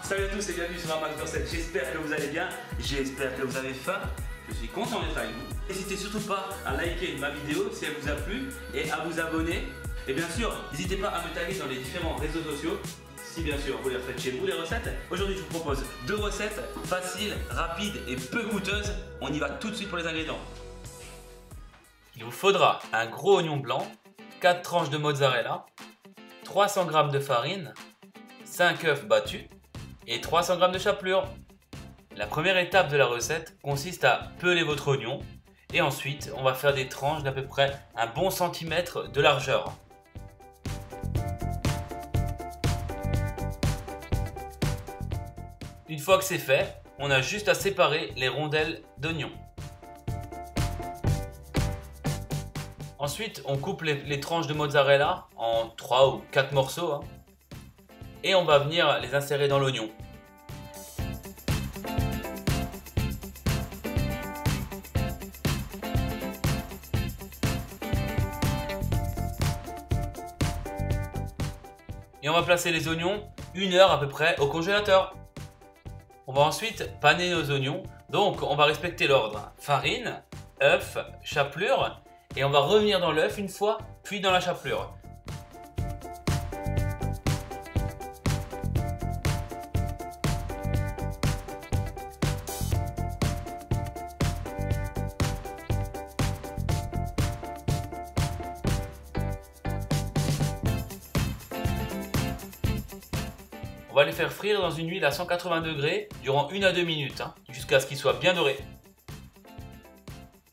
Salut à tous et bienvenue sur un Max de recettes. J'espère que vous allez bien, j'espère que vous avez faim. Je suis content d'être avec vous. N'hésitez surtout pas à liker ma vidéo si elle vous a plu et à vous abonner. Et bien sûr, n'hésitez pas à me taguer dans les différents réseaux sociaux si bien sûr vous les refaites chez vous les recettes. Aujourd'hui je vous propose deux recettes faciles, rapides et peu coûteuses. On y va tout de suite pour les ingrédients. Il vous faudra un gros oignon blanc, 4 tranches de mozzarella, 300 g de farine, 5 œufs battus et 300 g de chapelure. La première étape de la recette consiste à peler votre oignon et ensuite on va faire des tranches d'à peu près un bon centimètre de largeur. Une fois que c'est fait, on a juste à séparer les rondelles d'oignon. Ensuite, on coupe les tranches de mozzarella en 3 ou 4 morceaux et on va venir les insérer dans l'oignon. Et on va placer les oignons 1 heure à peu près au congélateur. On va ensuite paner nos oignons, donc on va respecter l'ordre farine, œuf, chapelure et on va revenir dans l'œuf une fois, puis dans la chapelure. On va les faire frire dans une huile à 180 degrés durant 1 à 2 minutes, jusqu'à ce qu'ils soient bien dorés.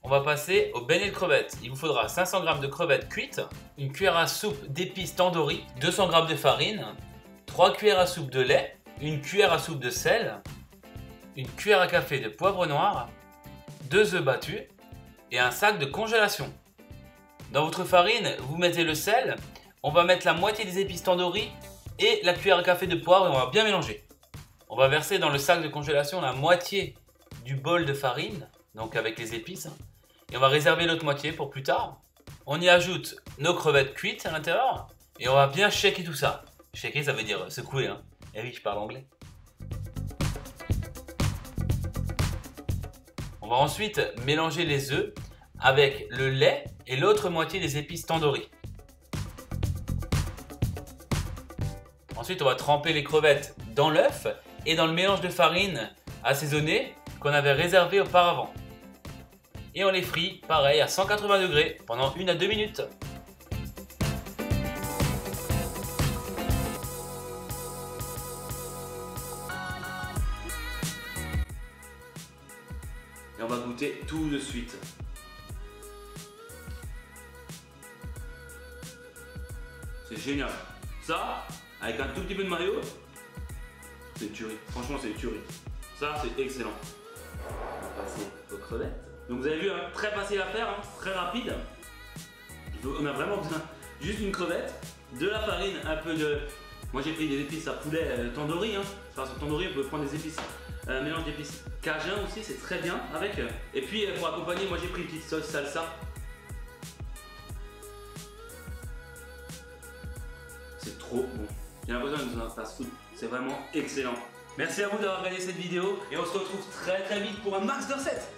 On va passer au beignet de crevettes. Il vous faudra 500 g de crevettes cuites, une cuillère à soupe d'épices tandoori, 200 g de farine, 3 cuillères à soupe de lait, une cuillère à soupe de sel, une cuillère à café de poivre noir, 2 œufs battus et un sac de congélation. Dans votre farine, vous mettez le sel, on va mettre la moitié des épices tandoori et la cuillère à café de poivre et on va bien mélanger. On va verser dans le sac de congélation la moitié du bol de farine, donc avec les épices, et on va réserver l'autre moitié pour plus tard. On y ajoute nos crevettes cuites à l'intérieur et on va bien shaker tout ça. Shaker, ça veut dire secouer, Eh oui, je parle anglais. On va ensuite mélanger les œufs avec le lait et l'autre moitié des épices tandoori. Ensuite, on va tremper les crevettes dans l'œuf et dans le mélange de farine assaisonné qu'on avait réservé auparavant. Et on les frit, pareil, à 180 degrés pendant 1 à 2 minutes. Et on va goûter tout de suite. C'est génial. Ça, avec un tout petit peu de mayo, c'est tuerie. Franchement, c'est tuerie. Ça, c'est excellent. On va passer aux crevettes. Donc vous avez vu, très facile à faire, très rapide. On a vraiment besoin juste une crevette, de la farine, un peu de... Moi j'ai pris des épices à poulet tandoori. Parce que tandoori, on peut prendre des épices, mélange d'épices cajun aussi, c'est très bien avec. Et puis pour accompagner, moi j'ai pris une petite sauce salsa. C'est trop bon. J'ai l'impression d'être dans un fast-food. C'est vraiment excellent. Merci à vous d'avoir regardé cette vidéo et on se retrouve très vite pour un max de recettes.